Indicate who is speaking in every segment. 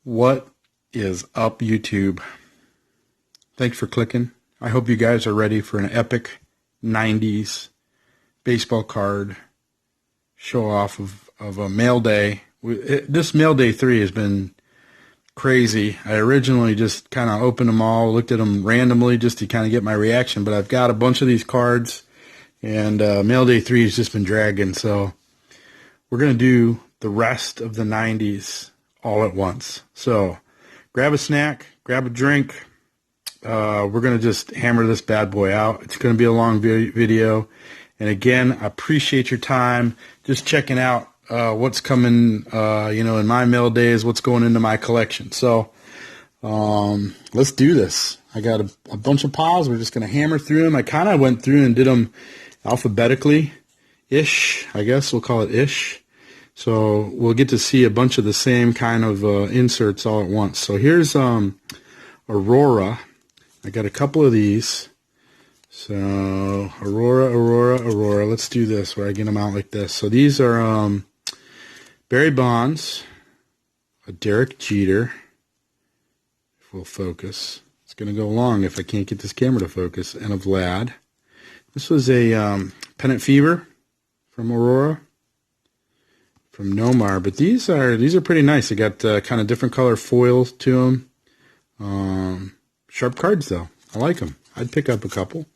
Speaker 1: What is up, YouTube? Thanks for clicking. I hope you guys are ready for an epic 90s baseball card show off of a mail day. This mail day 3 has been crazy. I originally just kind of opened them all, looked at them randomly just to kind of get my reaction, but I've got a bunch of these cards, and mail day 3 has just been dragging, so we're going to do the rest of the 90s all at once. So grab a snack, grab a drink. We're going to just hammer this bad boy out. It's going to be a long video. And again, I appreciate your time just checking out what's coming, in my mail days, what's going into my collection. So let's do this. I got a bunch of piles. We're just going to hammer through them. I kind of went through and did them alphabetically-ish. I guess we'll call it ish. So we'll get to see a bunch of the same kind of inserts all at once. So here's Aurora. I got a couple of these. So Aurora. Let's do this where I get them out like this. So these are Barry Bonds, a Derek Jeter, if we'll focus. It's going to go long if I can't get this camera to focus, and a Vlad. This was a Pennant Fever from Aurora. From Nomar, but these are pretty nice. They got kind of different color foils to them. Sharp cards though. I like them. I'd pick up a couple.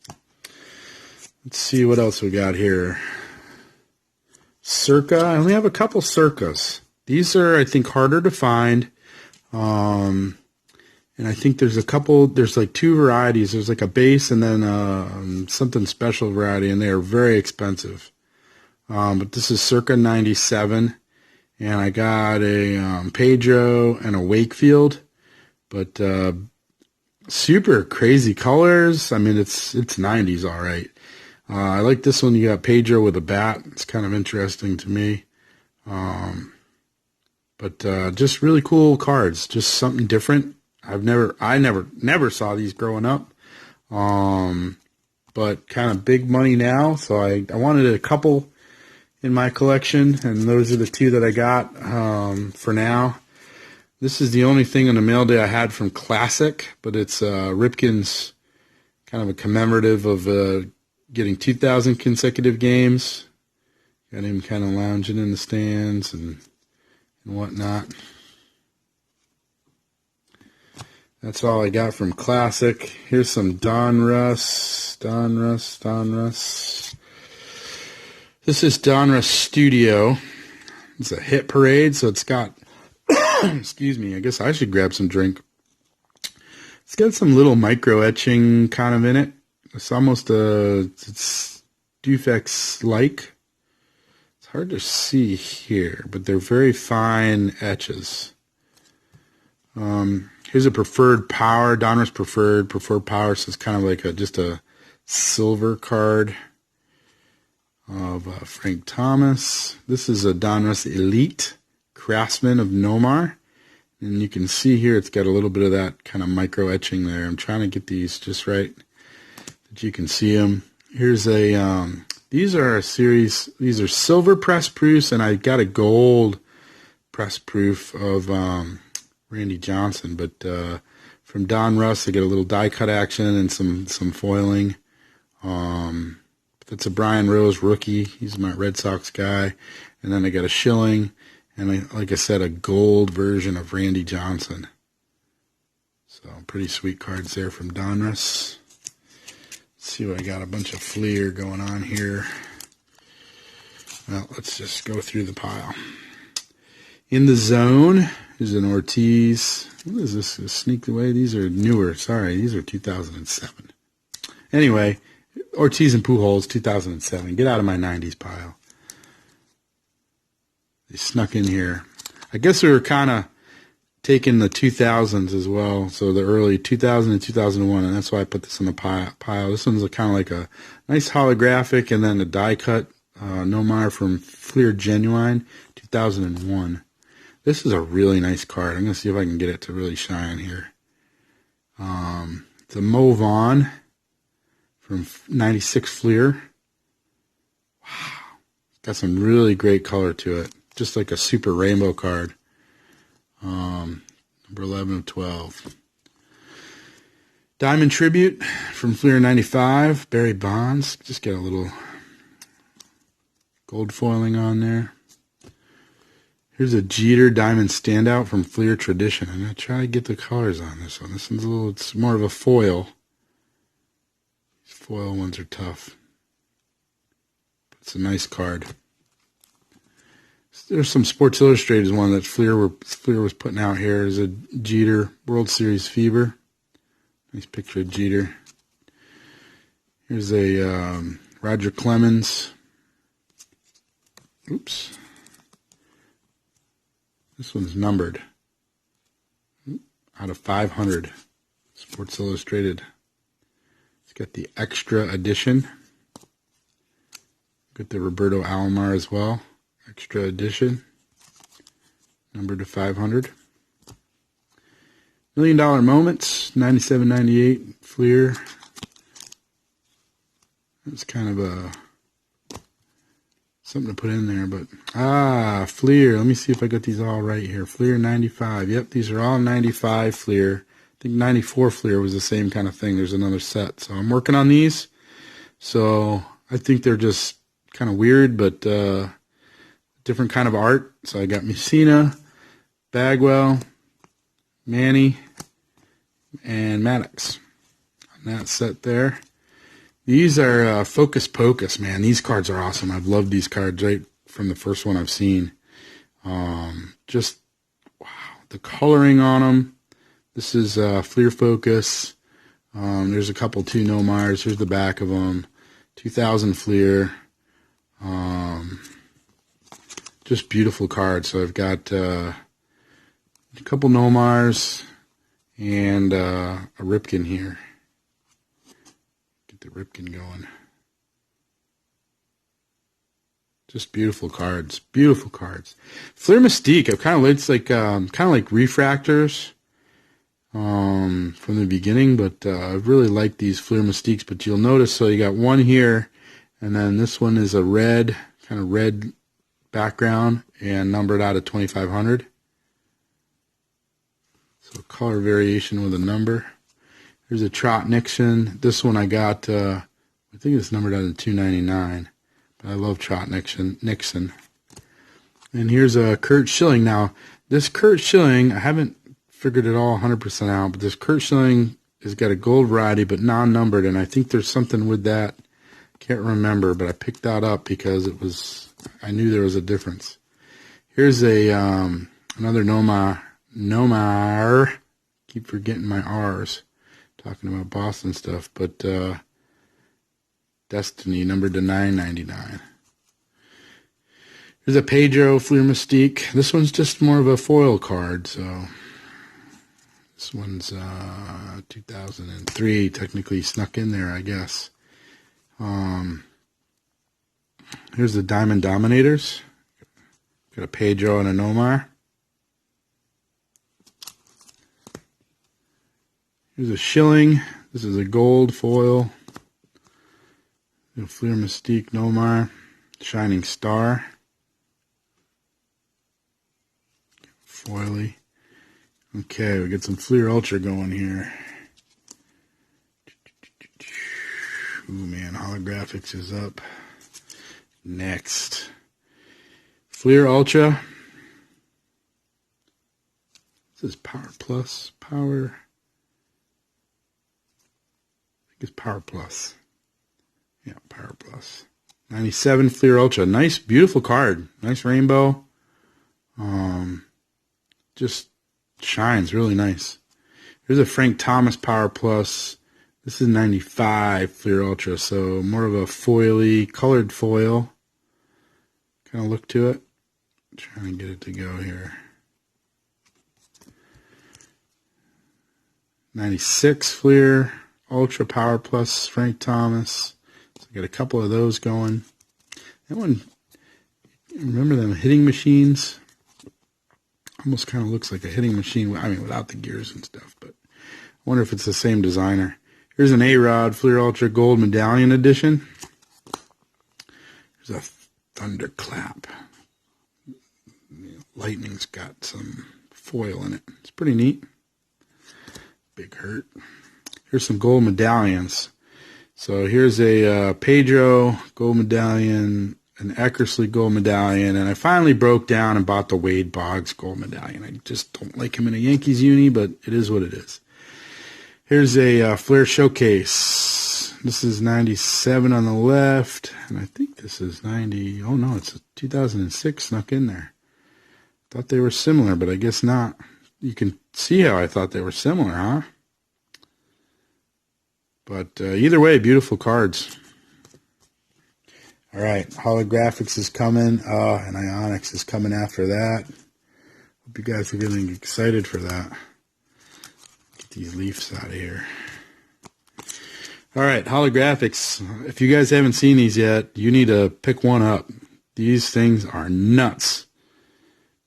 Speaker 1: Let's see what else we got here. Circa. I only have a couple Circas. These are, I think, harder to find. And I think there's a couple. There's like two varieties. There's like a base and then something special variety, and they are very expensive. But this is circa 97, and I got a Pedro and a Wakefield, but super crazy colors. I mean, it's 90s, all right. I like this one. You got Pedro with a bat. It's kind of interesting to me. But just really cool cards. Just something different. I never saw these growing up. But kind of big money now. So I wanted a couple in my collection, and those are the two that I got for now. This is the only thing on the mail day I had from Classic, but it's Ripken's kind of a commemorative of getting 2,000 consecutive games. Got him kind of lounging in the stands and whatnot. That's all I got from Classic. Here's some Donruss. This is Donruss Studio. It's a hit parade, so it's got, excuse me, I guess I should grab some drink. It's got some little micro etching kind of in it. It's almost it's Dufex-like. It's hard to see here, but they're very fine etches. Here's a Preferred Power, Donruss Preferred Power, so it's kind of like just a silver card of Frank Thomas. This is a Donruss Elite Craftsman of Nomar, and you can see here it's got a little bit of that kind of micro etching there. I'm trying to get these just right that you can see them. Here's a these are a series. These are silver press proofs, and I got a gold press proof of Randy Johnson, but from Donruss I get a little die cut action and some foiling. That's a Brian Rose rookie. He's my Red Sox guy. And then I got a Schilling, and like I said, a gold version of Randy Johnson. So pretty sweet cards there from Donruss. Let's see what I got. A bunch of Fleer going on here. Well, let's just go through the pile. In the Zone is an Ortiz. What is this? Sneak away. These are newer. Sorry, these are 2007. Anyway, Ortiz and Pujols, 2007. Get out of my 90s pile. They snuck in here. I guess we were kind of taking the 2000s as well, so the early 2000 and 2001, and that's why I put this in the pile. This one's kind of like a nice holographic, and then a die cut Nomar from Fleer Genuine, 2001. This is a really nice card. I'm going to see if I can get it to really shine here. It's a Mo Vaughn from 96 Fleer. Wow. Got some really great color to it. Just like a super rainbow card. Number 11 of 12. Diamond Tribute from Fleer 95. Barry Bonds. Just got a little gold foiling on there. Here's a Jeter Diamond Standout from Fleer Tradition. I'm going to try to get the colors on this one. This one's a little, it's more of a foil. These foil ones are tough. It's a nice card. There's some Sports Illustrated one that Fleer was putting out here. There's a Jeter World Series Fever. Nice picture of Jeter. Here's a Roger Clemens. Oops. This one's numbered. Out of 500. Sports Illustrated. It's got the extra edition. Got the Roberto Alomar as well. Extra edition. Numbered to 500. $1 Million Moments. 97.98. Fleer. That's kind of a something to put in there, but Fleer. Let me see if I got these all right here. Fleer 95. Yep, these are all 95 Fleer. I think 94 Fleer was the same kind of thing. There's another set. So I'm working on these. So I think they're just kind of weird, but different kind of art. So I got Messina, Bagwell, Manny, and Maddox on that set there. These are Focus Pocus, man. These cards are awesome. I've loved these cards right from the first one I've seen. Just, wow, the coloring on them. This is Fleer Focus. There's a couple too, Nomars. Here's the back of them. 2000 Fleer. Just beautiful cards. So I've got a couple Nomars and a Ripken here. Get the Ripken going. Just beautiful cards. Beautiful cards. Fleer Mystique. I've kind of it's like refractors from the beginning, but I really like these Fleer Mystiques. But you'll notice, so you got one here, and then this one is a red, kind of red background, and numbered out of 2500. So color variation with a number. There's a Trot Nixon. This one I got, I think it's numbered out of 299. But I love Trot Nixon. And here's a Kurt Schilling. Now, this Kurt Schilling, I haven't figured it all 100% out, but this Kurt Schilling has got a gold variety, but non-numbered, and I think there's something with that. Can't remember, but I picked that up because it was, I knew there was a difference. Here's a another Nomar. Keep forgetting my R's. Talking about Boston stuff, but Destiny, numbered to 999. There's a Pedro Fleer Mystique. This one's just more of a foil card, so this one's 2003, technically snuck in there, I guess. Here's the Diamond Dominators. Got a Pedro and a Nomar. Here's a Schilling. This is a gold foil. Fleer Mystique Nomar. Shining Star. Foily. Okay, we got some Fleer Ultra going here. Ooh, man, holographics is up. Next. Fleer Ultra. This is Power Plus. Power. I think it's Power Plus. Yeah, Power Plus. 97 Fleer Ultra. Nice, beautiful card. Nice rainbow. Just shines really nice. Here's a Frank Thomas Power Plus. This is 95 Fleer Ultra, so more of a foily, colored foil kind of look to it. Trying to get it to go here. 96 Fleer Ultra Power Plus Frank Thomas. So I got a couple of those going. That one, remember them hitting machines? Almost kind of looks like a hitting machine. I mean, without the gears and stuff, but I wonder if it's the same designer. Here's an A-Rod Fleer Ultra Gold Medallion Edition. There's a Thunderclap. Lightning's got some foil in it. It's pretty neat. Big hurt. Here's some gold medallions. So here's a Pedro gold medallion, an Eckersley gold medallion, and I finally broke down and bought the Wade Boggs gold medallion. I just don't like him in a Yankees uni, but it is what it is. Here's a Flair Showcase. This is 97 on the left, and I think this is 90. Oh no, it's a 2006 snuck in there. Thought they were similar, but I guess not. You can see how I thought they were similar, huh? But either way, beautiful cards. All right, holographics is coming, and Ionics is coming after that. Hope you guys are getting excited for that. Get these leaves out of here. All right, holographics. If you guys haven't seen these yet, you need to pick one up. These things are nuts.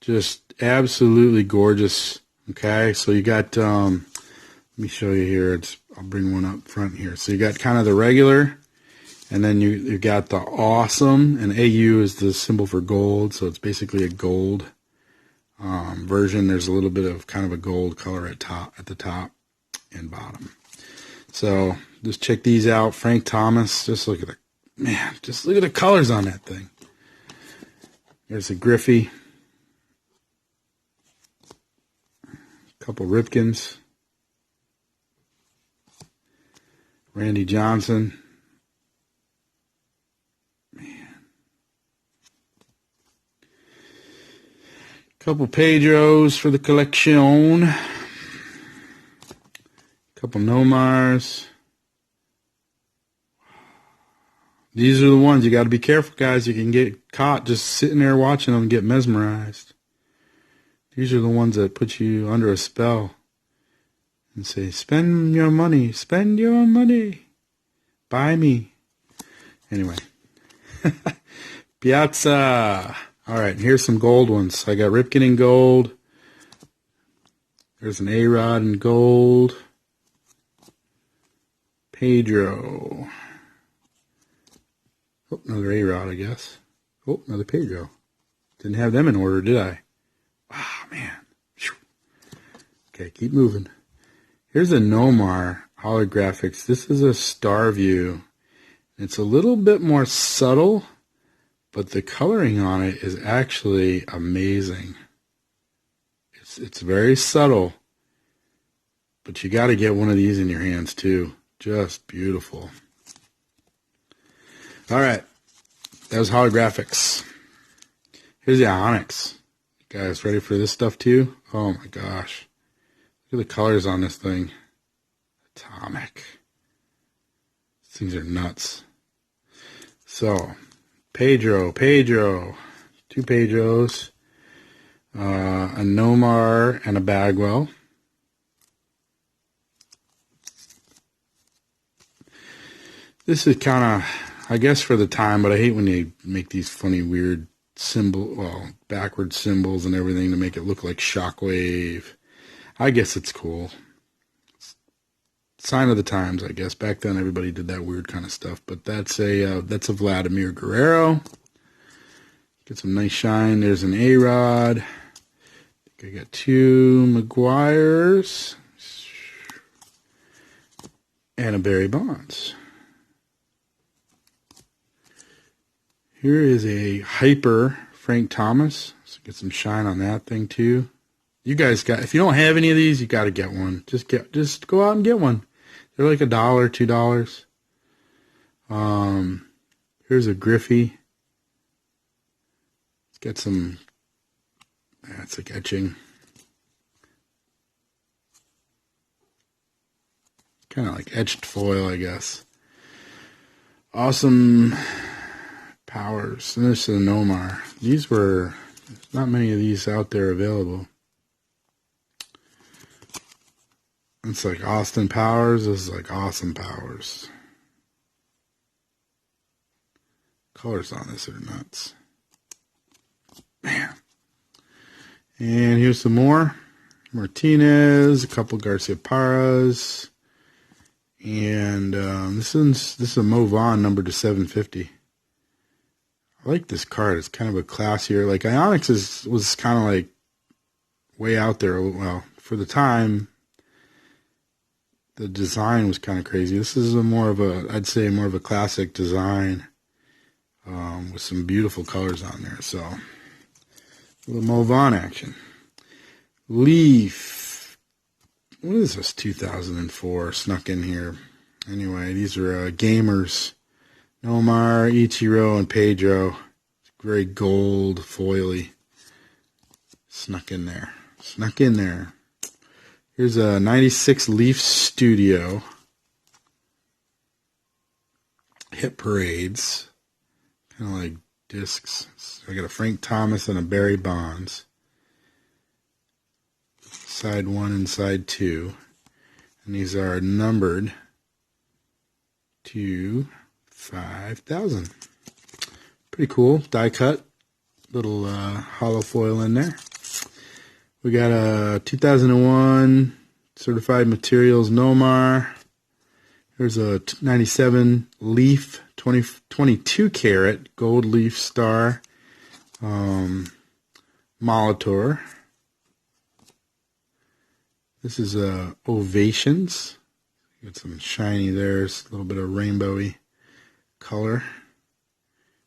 Speaker 1: Just absolutely gorgeous. Okay, so you got, let me show you here. I'll bring one up front here. So you got kind of the regular, and then you got the awesome, and AU is the symbol for gold, so it's basically a gold version. There's a little bit of kind of a gold color at the top and bottom. So just check these out. Frank Thomas. Just look at just look at the colors on that thing. There's a Griffey. A couple Ripkins. Randy Johnson. Man. Couple Pedros for the collection. Couple Nomars. These are the ones. You got to be careful, guys. You can get caught just sitting there watching them and get mesmerized. These are the ones that put you under a spell and say, spend your money, spend your money, buy me. Anyway. Piazza. All right, here's some gold ones. I got Ripken in gold. There's an A-Rod in gold. Pedro. Oh, another A-Rod, I guess. Oh, another Pedro. Didn't have them in order, did I? Wow, man. Okay, keep moving. Here's a Nomar holographics. This is a Star View. It's a little bit more subtle, but the coloring on it is actually amazing. It's very subtle, but you got to get one of these in your hands too. Just beautiful. All right, that was holographics. Here's the Ionics. You guys ready for this stuff too? Oh my gosh. Look at the colors on this thing. Atomic. These things are nuts. So, Pedro. Two Pedros. A Nomar and a Bagwell. This is kind of, I guess, for the time, but I hate when they make these funny, weird backwards symbols and everything to make it look like Shockwave. I guess it's cool. It's sign of the times, I guess. Back then, everybody did that weird kind of stuff. But that's a Vladimir Guerrero. Get some nice shine. There's an A-Rod. I think I got two McGuires and a Barry Bonds. Here is a Hyper Frank Thomas. So get some shine on that thing too. You guys if you don't have any of these, you got to get one. Just go out and get one. They're like $1, $2. Here's a Griffey. It's got some, it's like etching. Kind of like etched foil, I guess. Awesome Powers. And there's the Nomar. There's not many of these out there available. It's like Austin Powers. This is like Awesome Powers. Colors on this are nuts. Man. And here's some more. Martinez, a couple Garcia Parras. And this is a Mo Vaughn numbered to 750. I like this card. It's kind of a classier. Like Ionics was kind of like way out there. Well, for the time, the design was kind of crazy. This is I'd say more of a classic design with some beautiful colors on there. So a little Move On action. Leaf. What is this? 2004 snuck in here. Anyway, these are gamers. Nomar, Ichiro, and Pedro. Very gold, foily. Snuck in there. Snuck in there. Here's a 96 Leaf Studio. Hit Parades. Kind of like discs. So I got a Frank Thomas and a Barry Bonds. Side 1 and side 2. And these are numbered to 5,000. Pretty cool. Die cut. Little hollow foil in there. We got a 2001 Certified Materials Nomar. There's a 97 Leaf 22 karat gold leaf star Molitor. This is Ovations. Got some shiny there. There's a little bit of rainbowy color.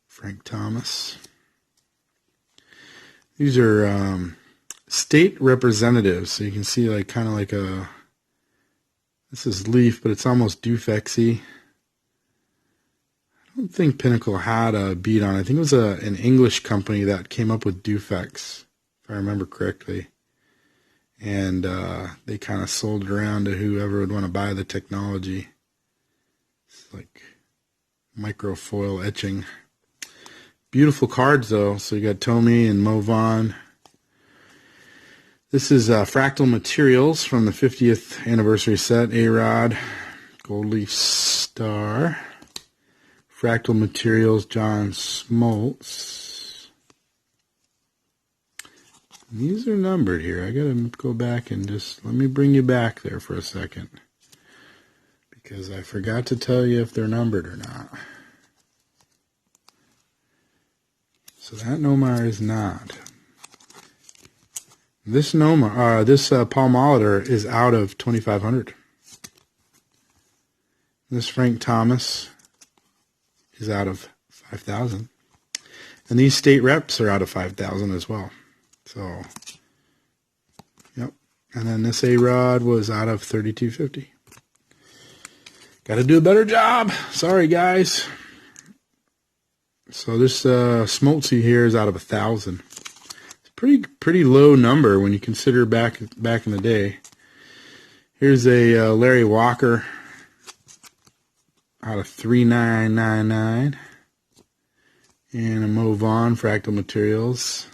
Speaker 1: Frank Thomas. These are state representatives. So you can see like kind of like a, this is Leaf, but it's almost Dufexy. I don't think Pinnacle had a bead on it. I think it was an English company that came up with Dufex, if I remember correctly. And they kind of sold it around to whoever would want to buy the technology. It's like microfoil etching. Beautiful cards though. So you got Tommy and Move On. This is Fractal Materials from the 50th anniversary set. A-Rod, Gold Leaf Star. Fractal Materials, John Smoltz. These are numbered here. I gotta go back and just, let me bring you back there for a second. Because I forgot to tell you if they're numbered or not. So that Nomar is not. This Nomar, this Paul Molitor is out of 2,500. This Frank Thomas is out of 5,000. And these state reps are out of 5,000 as well. So, yep. And then this A-Rod was out of 3,250. Got to do a better job. Sorry, guys. So this Smoltzy here is out of 1,000. Pretty low number when you consider back in the day. Here's a Larry Walker out of 3,999, and a Move On Fractal Materials.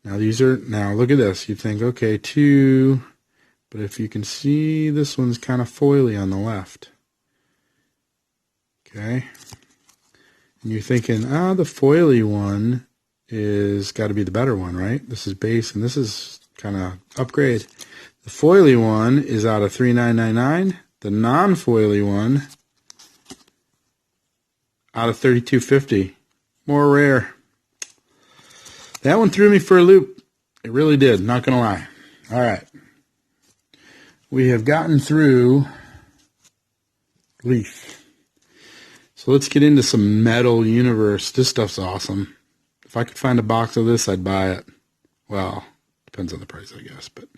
Speaker 1: Now look at this. You think, okay, 2, but if you can see, this one's kind of foily on the left. Okay, and you're thinking, the foily one is got to be the better one, right? This is base, and this is kind of upgrade. The foily one is out of 3,999. The non-foily one out of 3,250. More rare. That one threw me for a loop. It really did, not going to lie. All right. We have gotten through Leaf. So let's get into some Metal Universe. This stuff's awesome. If I could find a box of this, I'd buy it. Well, depends on the price, I guess. But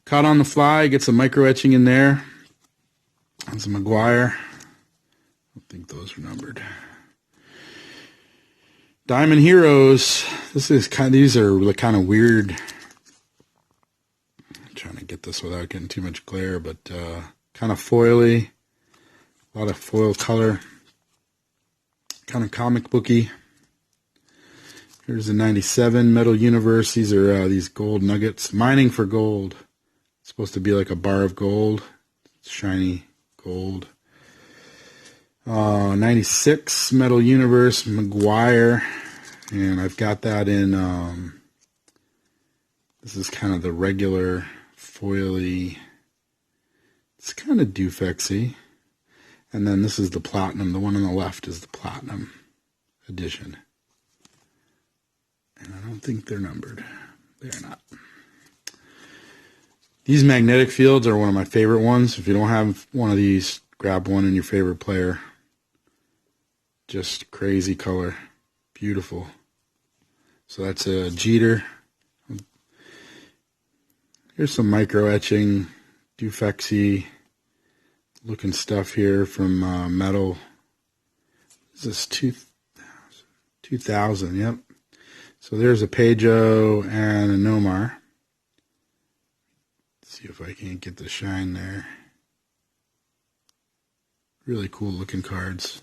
Speaker 1: caught on the fly, get some micro etching in there. And some McGuire. I don't think those are numbered. Diamond Heroes. These are kind of weird. I'm trying to get this without getting too much glare, but kind of foily. A lot of foil color. Kind of comic booky. Here's the 97 Metal Universe. These are these gold nuggets. Mining for gold. It's supposed to be like a bar of gold. It's shiny gold. 96 Metal Universe McGuire. And I've got that in, this is kind of the regular foily. It's kind of Dufexy. And then this is the platinum. The one on the left is the platinum edition. And I don't think they're numbered. They're not. These magnetic fields are one of my favorite ones. If you don't have one of these, grab one in your favorite player. Just crazy color. Beautiful. So that's a Jeter. Here's some micro etching, Dufexy looking stuff here from metal. This is 2000, yep. So there's a Pedro and a Nomar. Let's see if I can't get the shine there. Really cool looking cards.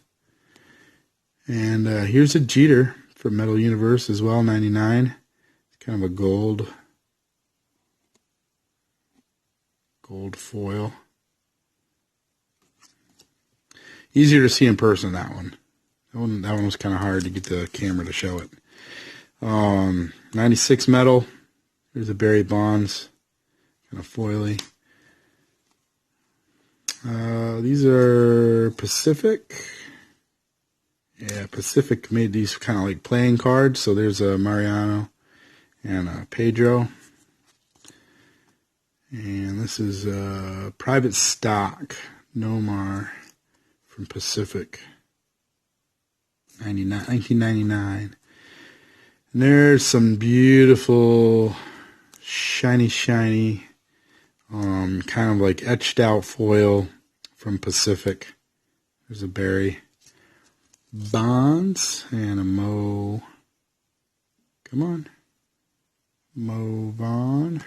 Speaker 1: And here's a Jeter from Metal Universe as well, 99. It's kind of a gold foil. Easier to see in person, that one. That one was kind of hard to get the camera to show it. 96 metal. Here's a Barry Bonds, kind of foily. These are Pacific. Yeah, Pacific made these kind of like playing cards. So there's a Mariano and a Pedro. And this is a private stock Nomar from Pacific, 1999. And there's some beautiful shiny, kind of like etched out foil from Pacific. There's a Barry Bonds and a Mo. Come on. Mo Vaughn.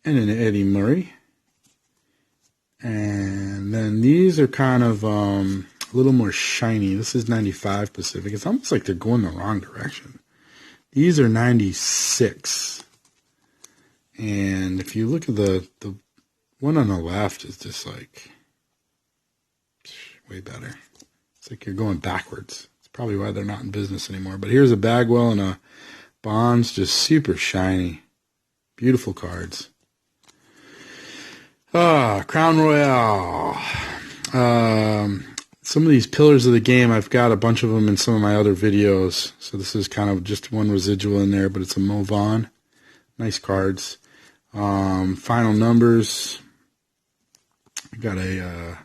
Speaker 1: And an Eddie Murray. And then these are kind of a little more shiny. This is 95 Pacific. It's almost like they're going the wrong direction. These are 96. And if you look at the one on the left is just like way better. It's like you're going backwards. It's probably why they're not in business anymore. But here's a Bagwell and a Bonds, just super shiny. Beautiful cards. Crown Royale. Some of these pillars of the game, I've got a bunch of them in some of my other videos. So this is kind of just one residual in there, but it's a Mo Vaughn. Nice cards. Final numbers. I got a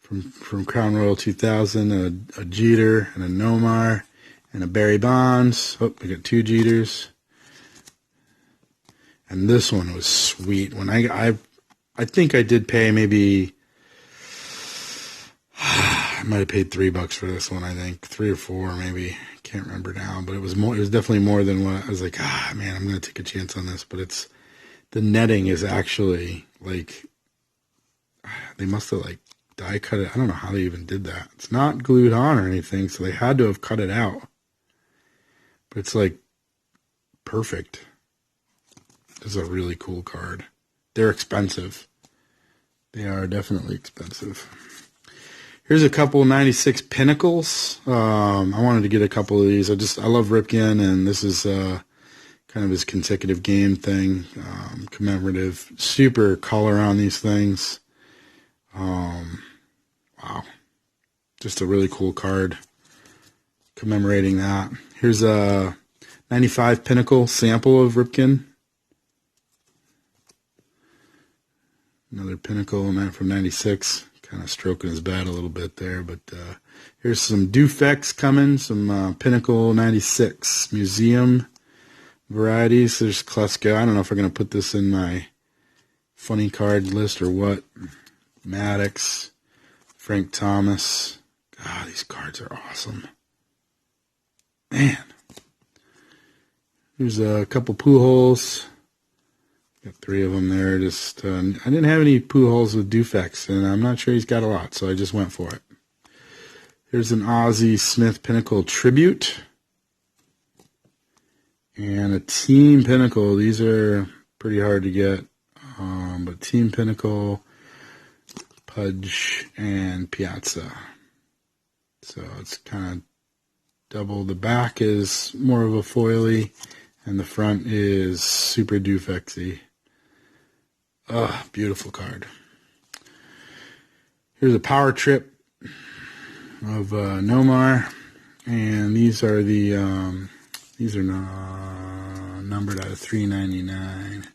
Speaker 1: from Crown Royale 2000, a Jeter and a Nomar and a Barry Bonds. Oh, I got two Jeters. And this one was sweet. When I think I did pay maybe, I might have paid $3 for this one. I think 3 or 4, maybe. Can't remember now, but it was more. It was definitely more than what I was like. Man, I'm gonna take a chance on this. But it's the netting is actually like they must have like die cut it. I don't know how they even did that. It's not glued on or anything, so they had to have cut it out. But it's like perfect. This is a really cool card. They're expensive. They are definitely expensive. Here's a couple 96 Pinnacles. I wanted to get a couple of these. I love Ripken, and this is kind of his consecutive game thing, commemorative. Super color on these things. Wow. Just a really cool card commemorating that. Here's a 95 Pinnacle sample of Ripken. Another Pinnacle, man, from 96. Kind of stroking his bat a little bit there. But here's some Dufex coming. Some Pinnacle 96 Museum varieties. There's Klesko. I don't know if I'm going to put this in my funny card list or what. Maddox. Frank Thomas. God, these cards are awesome. Man. Here's a couple Pujols. Got 3 of them there. Just I didn't have any Pujols with Dufex, and I'm not sure he's got a lot, so I just went for it. Here's an Ozzie Smith Pinnacle Tribute. And a Team Pinnacle. These are pretty hard to get. But Team Pinnacle, Pudge, and Piazza. So it's kind of double. The back is more of a foily, and the front is super Dufexy. Beautiful card. Here's a Power Trip of Nomar, and these are the numbered out of 399.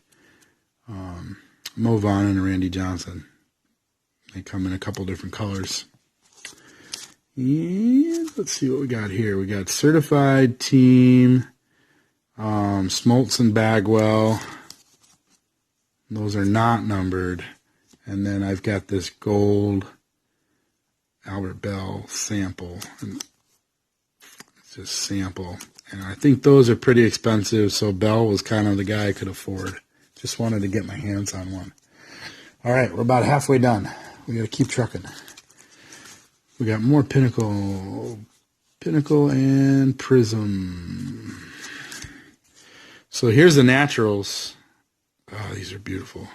Speaker 1: Mo Vaughn and a Randy Johnson. They come in a couple different colors. And let's see what we got here. We got Certified Team, Smoltz and Bagwell. Those are not numbered. And then I've got this gold Albert Bell sample. And it's just sample. And I think those are pretty expensive, so Bell was kind of the guy I could afford. Just wanted to get my hands on one. All right, we're about halfway done. We got to keep trucking. We got more Pinnacle and Prism. So here's the naturals. Oh, these are beautiful.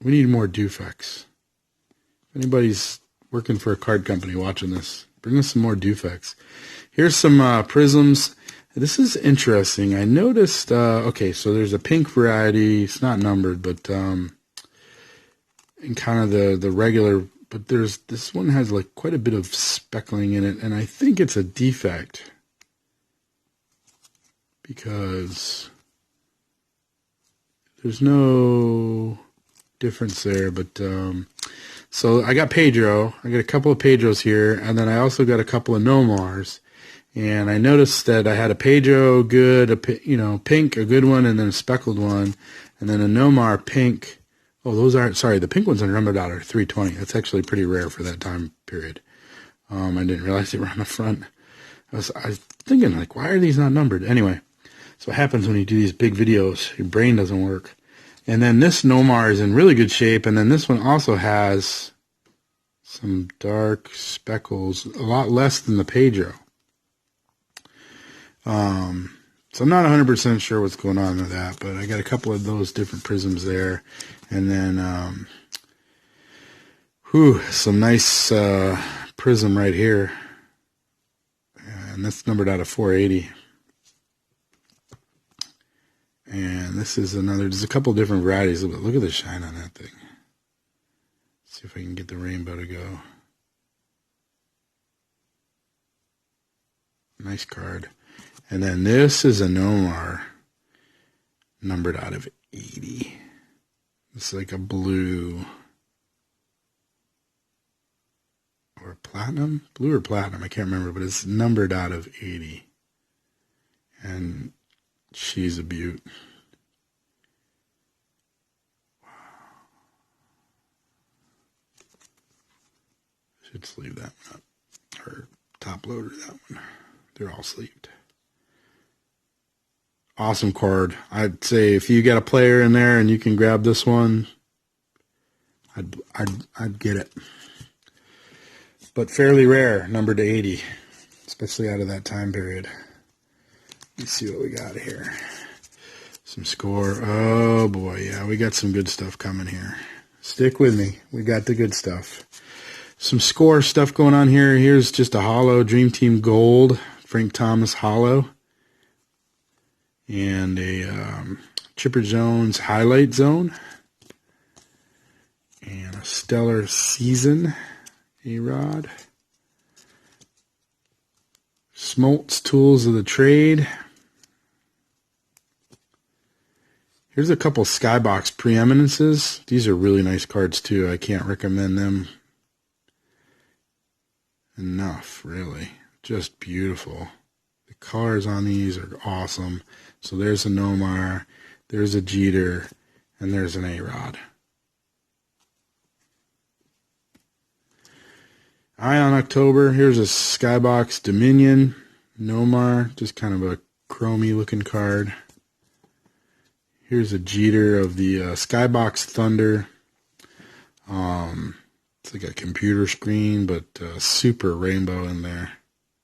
Speaker 1: We need more Dufex. If anybody's working for a card company watching this, bring us some more Dufex. Here's some Prisms. This is interesting. I noticed, okay, so there's a pink variety. It's not numbered, but in kind of the regular, but there's this one has like quite a bit of speckling in it, and I think it's a defect because there's no difference there, but so I got Pedro. I got a couple of Pedros here, and then I also got a couple of Nomars. And I noticed that I had a Pedro good, pink, a good one, and then a speckled one, and then a Nomar pink. Oh, those aren't, sorry, the pink ones are numbered out are 320. That's actually pretty rare for that time period. I didn't realize they were on the front. I was thinking, like, why are these not numbered? Anyway, so what happens when you do these big videos, your brain doesn't work. And then this Nomar is in really good shape, and then this one also has some dark speckles, a lot less than the Pedro. So I'm not 100% sure what's going on with that, but I got a couple of those different prisms there. And then, some nice, prism right here. And that's numbered out of 480. And this is there's a couple of different varieties. Look at the shine on that thing. Let's see if I can get the rainbow to go. Nice card. And then this is a Nomar, numbered out of 80. It's like a blue or platinum, blue or platinum, I can't remember, but it's numbered out of 80. And she's a beaut. Wow. Should sleeve that one up, or top loader that one. They're all sleeved. Awesome card. I'd say if you got a player in there and you can grab this one, I'd get it. But fairly rare, numbered to 80, especially out of that time period. Let's see what we got here. Some score. Oh boy, yeah, we got some good stuff coming here. Stick with me. We got the good stuff. Some score stuff going on here. Here's just a hollow Dream Team Gold, Frank Thomas hollow. And a Chipper Jones Highlight Zone. And a Stellar Season A-Rod. Smoltz Tools of the Trade. Here's a couple Skybox Preeminences. These are really nice cards too. I can't recommend them enough, really. Just beautiful. The colors on these are awesome. So there's a Nomar, there's a Jeter, and there's an A-Rod. Eye on October. Here's a Skybox Dominion Nomar, just kind of a chromey looking card. Here's a Jeter of the Skybox Thunder. It's like a computer screen, but super rainbow in there.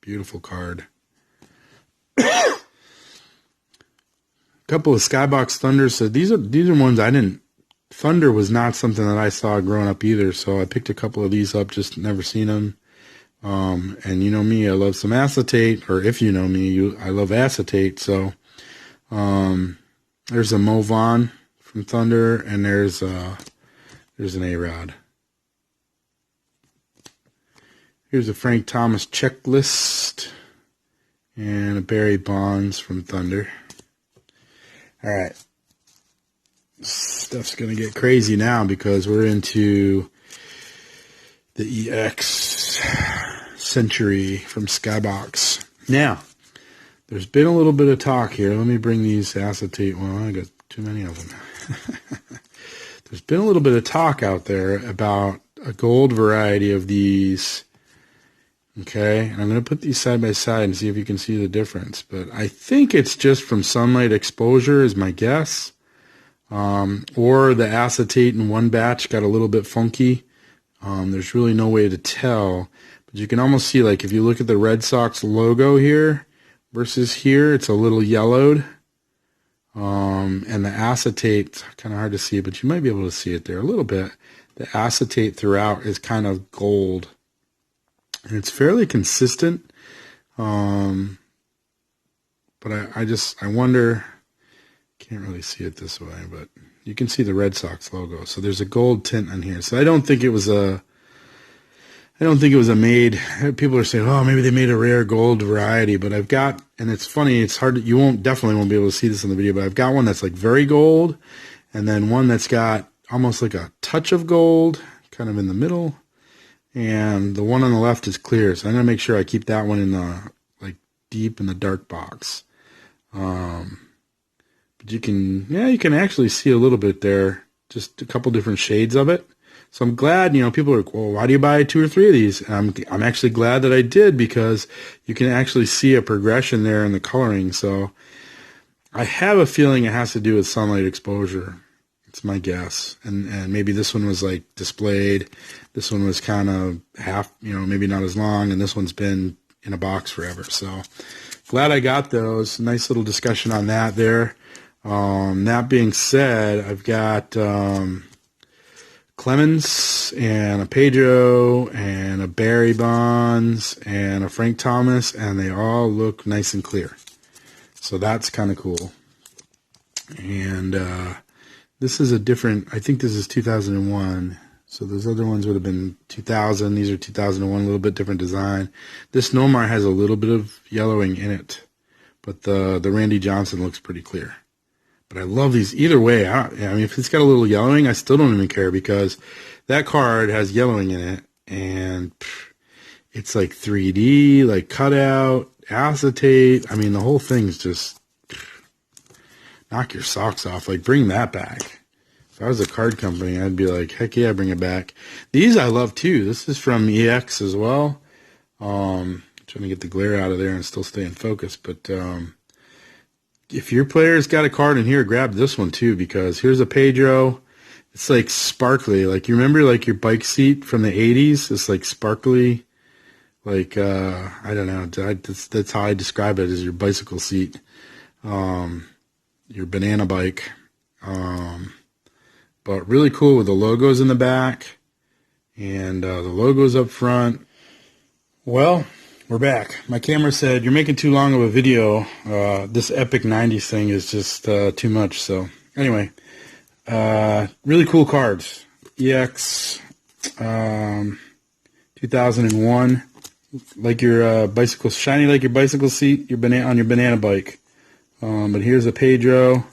Speaker 1: Beautiful card. Couple of Skybox Thunders. So these are ones I didn't. Thunder was not something that I saw growing up either. So I picked a couple of these up, just never seen them. And you know me, I love some acetate. Or if you know me, I love acetate. So there's a Mo Vaughn from Thunder, and there's an A-Rod. Here's a Frank Thomas checklist. and a Barry Bonds from Thunder. All right. Stuff's going to get crazy now because we're into the EX Century from Skybox. Now, there's been a little bit of talk here. Let me bring these acetate. Well, I got too many of them. There's been a little bit of talk out there about a gold variety of these. Okay, and I'm going to put these side by side and see if you can see the difference. But I think it's just from sunlight exposure is my guess. Or the acetate in one batch got a little bit funky. There's really no way to tell. But you can almost see, like, if you look at the Red Sox logo here versus here, it's a little yellowed. And the acetate, kind of hard to see, but you might be able to see it there a little bit. The acetate throughout is kind of gold. And it's fairly consistent. But I wonder, can't really see it this way, but you can see the Red Sox logo. So there's a gold tint on here. So I don't think it was a made, people are saying, oh, maybe they made a rare gold variety, but I've got, and it's funny, it's hard, definitely won't be able to see this in the video, but I've got one that's like very gold, and then one that's got almost like a touch of gold, kind of in the middle, and the one on the left is clear, so I'm going to make sure I keep that one in the, like, deep in the dark box. But you can actually see a little bit there, just a couple different shades of it. So I'm glad, people are like, well, why do you buy 2 or 3 of these? And I'm actually glad that I did, because you can actually see a progression there in the coloring. So I have a feeling it has to do with sunlight exposure. It's my guess. And maybe this one was like displayed. This one was kind of half, maybe not as long. And this one's been in a box forever. So glad I got those. Nice little discussion on that there. That being said, I've got Clemens and a Pedro and a Barry Bonds and a Frank Thomas, and they all look nice and clear. So that's kind of cool. And this is a different, I think this is 2001. So those other ones would have been 2000. These are 2001, a little bit different design. This Nomar has a little bit of yellowing in it, but the Randy Johnson looks pretty clear. But I love these either way. I mean, if it's got a little yellowing, I still don't even care, because that card has yellowing in it, and it's like 3D, like cutout, acetate. I mean, the whole thing's just knock your socks off. Like, bring that back. If I was a card company, I'd be like, heck yeah, bring it back. These I love too. This is from EX as well. Trying to get the glare out of there and still stay in focus, but if your player's got a card in here, grab this one too, because here's a Pedro. It's like sparkly. Like, you remember like your bike seat from the 80s? It's like sparkly. Like, I don't know. That's how I describe it, as your bicycle seat. Your banana bike. But really cool with the logos in the back. And the logos up front. Well, we're back. My camera said, you're making too long of a video. This Epic 90s thing is just too much. So anyway, really cool cards. EX 2001. Like your bicycle, shiny like your bicycle seat on your banana bike. But here's a Pedro,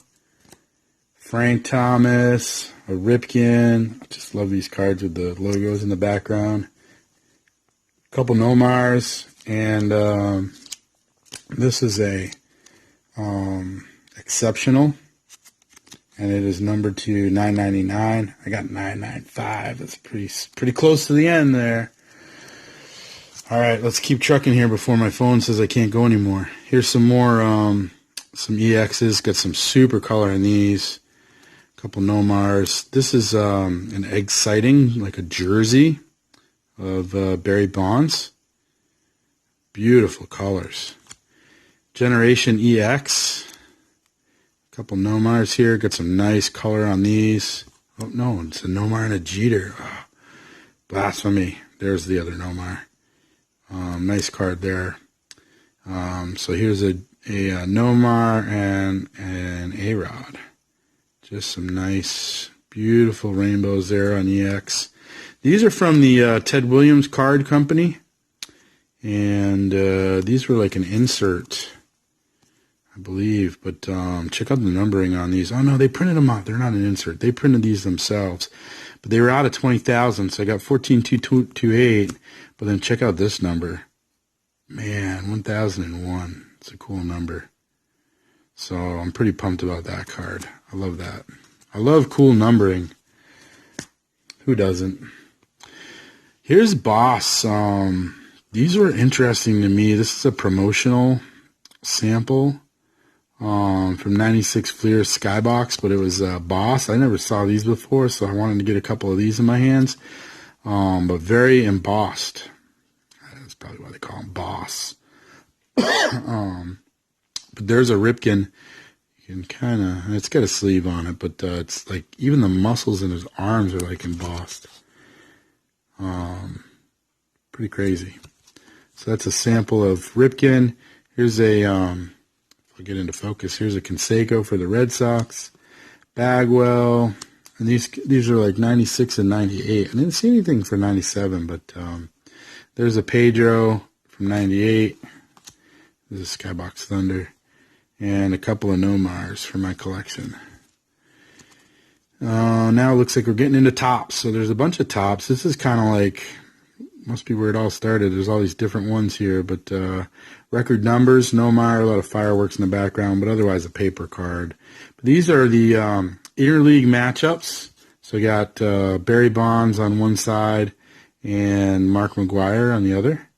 Speaker 1: Frank Thomas, a Ripken. I just love these cards with the logos in the background. A couple Nomars. And this is a exceptional, and it is number 2, $9.99. I got $9.95. That's pretty close to the end there. All right, let's keep trucking here before my phone says I can't go anymore. Here's some more some EXs. Got some super color in these. A couple Nomars. This is an egg sighting, like a jersey of Barry Bonds. Beautiful colors. Generation EX. A couple Nomars here. Got some nice color on these. Oh, no, it's a Nomar and a Jeter. Oh, blasphemy. There's the other Nomar. Nice card there. So here's a Nomar and an A-Rod. Just some nice, beautiful rainbows there on EX. These are from the Ted Williams Card Company. And these were like an insert, I believe. But check out the numbering on these. Oh, no, they printed them out. They're not an insert. They printed these themselves. But they were out of 20,000, so I got 14,228. But then check out this number. Man, 1001. It's a cool number. So I'm pretty pumped about that card. I love that. I love cool numbering. Who doesn't? Here's Boss. These were interesting to me. This is a promotional sample from 96 Fleer Skybox, but it was Boss. I never saw these before, so I wanted to get a couple of these in my hands. But very embossed. That's probably why they call them Boss. But there's a Ripken. You can kind of, it's got a sleeve on it, but it's like even the muscles in his arms are like embossed. Pretty crazy. So that's a sample of Ripken. Here's a, I'll get into focus. Here's a Canseco for the Red Sox. Bagwell. And these are like 96 and 98. I didn't see anything for 97, but there's a Pedro from 98. There's a Skybox Thunder. And a couple of Nomars for my collection. Now it looks like we're getting into tops. So there's a bunch of tops. This is kind of like, must be where it all started. There's all these different ones here. But record numbers, Nomar, a lot of fireworks in the background, but otherwise a paper card. But these are the interleague matchups. So we got Barry Bonds on one side and Mark McGwire on the other.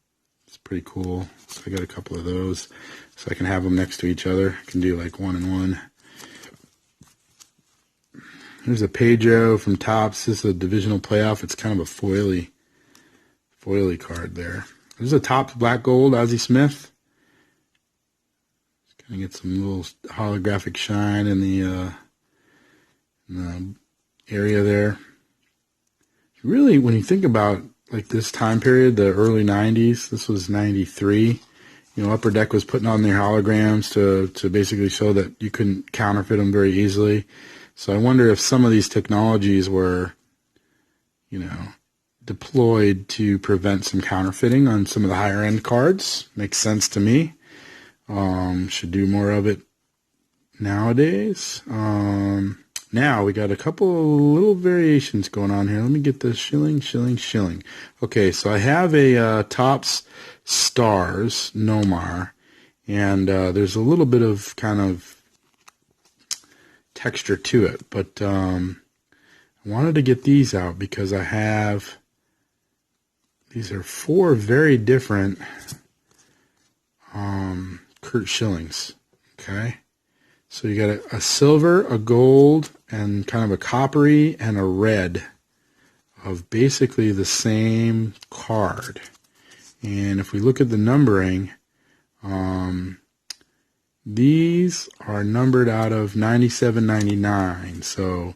Speaker 1: It's pretty cool. So I got a couple of those. So I can have them next to each other. I can do like 1 and 1. There's a Pedro from Topps. This is a divisional playoff. It's kind of a foily card there. There's a Topps Black Gold, Ozzie Smith. Just kind of get some little holographic shine in the area there. Really, when you think about like this time period, the early 90s, this was 93. You know, Upper Deck was putting on their holograms to basically show that you couldn't counterfeit them very easily. So I wonder if some of these technologies were, you know, deployed to prevent some counterfeiting on some of the higher end cards. Makes sense to me. Should do more of it nowadays. Now we got a couple little variations going on here. Let me get this shilling. Okay, so I have a Topps Stars Nomar, and there's a little bit of kind of texture to it, but I wanted to get these out because I have, these are 4 very different Kurt Schillings. Okay, so you got a silver, a gold, and kind of a coppery and a red of basically the same card. And if we look at the numbering, these are numbered out of 97.99. So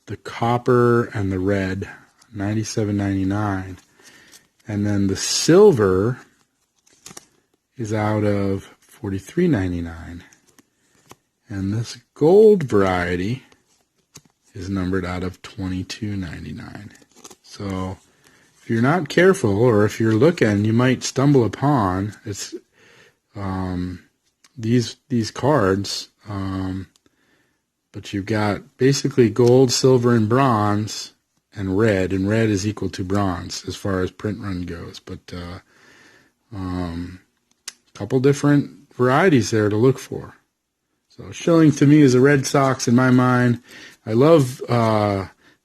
Speaker 1: the copper and the red, 97.99. And then the silver is out of 43.99. And this gold variety is numbered out of 22.99. So if you're not careful, or if you're looking, you might stumble upon it's these cards. But you've got basically gold, silver, and bronze, and red is equal to bronze as far as print run goes. But couple different varieties there to look for. So Schilling to me is a Red Sox in my mind. I love,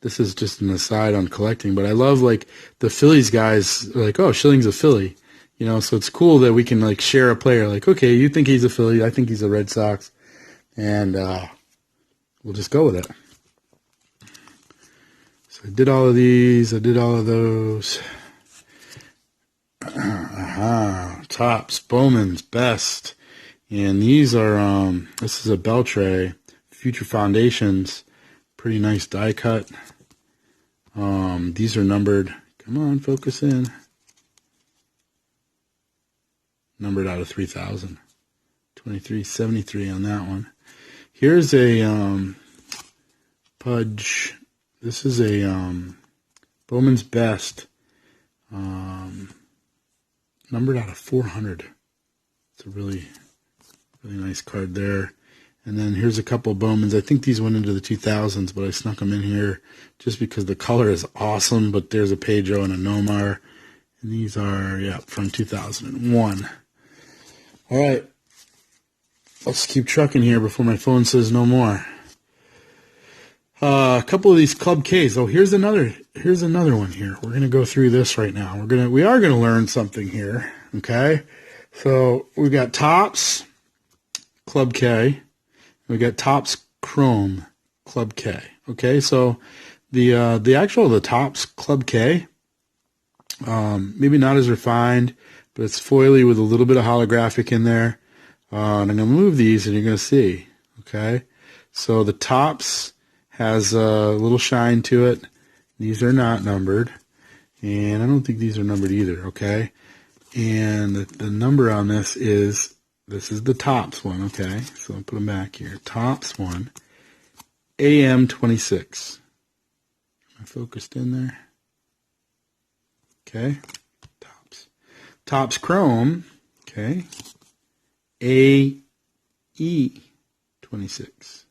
Speaker 1: this is just an aside on collecting, but I love like the Phillies guys, like, oh, Schilling's a Philly. You know, so it's cool that we can like share a player. Like, okay, you think he's a Philly, I think he's a Red Sox, and we'll just go with it. So I did all of these, I did all of those. Topps, Bowman's Best. And these are, this is a Beltray, Future Foundations, pretty nice die cut. These are numbered, come on, focus in. Numbered out of 3,000. 2373 on that one. Here's a Pudge. This is a Bowman's Best. numbered out of 400. It's a really nice card there. And then here's a couple of Bowmans. I think these went into the 2000s, but I snuck them in here just because the color is awesome. But there's a Pedro and a Nomar. And these are, yeah, from 2001. All right. Let's keep trucking here before my phone says no more. A couple of these Club Ks. Oh, here's another one here. We're gonna go through this right now. We are gonna learn something here. Okay. So we've got Topps Club K. We got Topps Chrome Club K. Okay, so the Topps Club K, maybe not as refined, but it's foily with a little bit of holographic in there. And I'm gonna move these, and you're gonna see. Okay, so the Topps has a little shine to it. These are not numbered, and I don't think these are numbered either. Okay, and the number on this is the Topps one. Okay, so I'll put them back here. Topps one, AM26. Am I focused in there? Okay, Topps Chrome. Okay, AE26.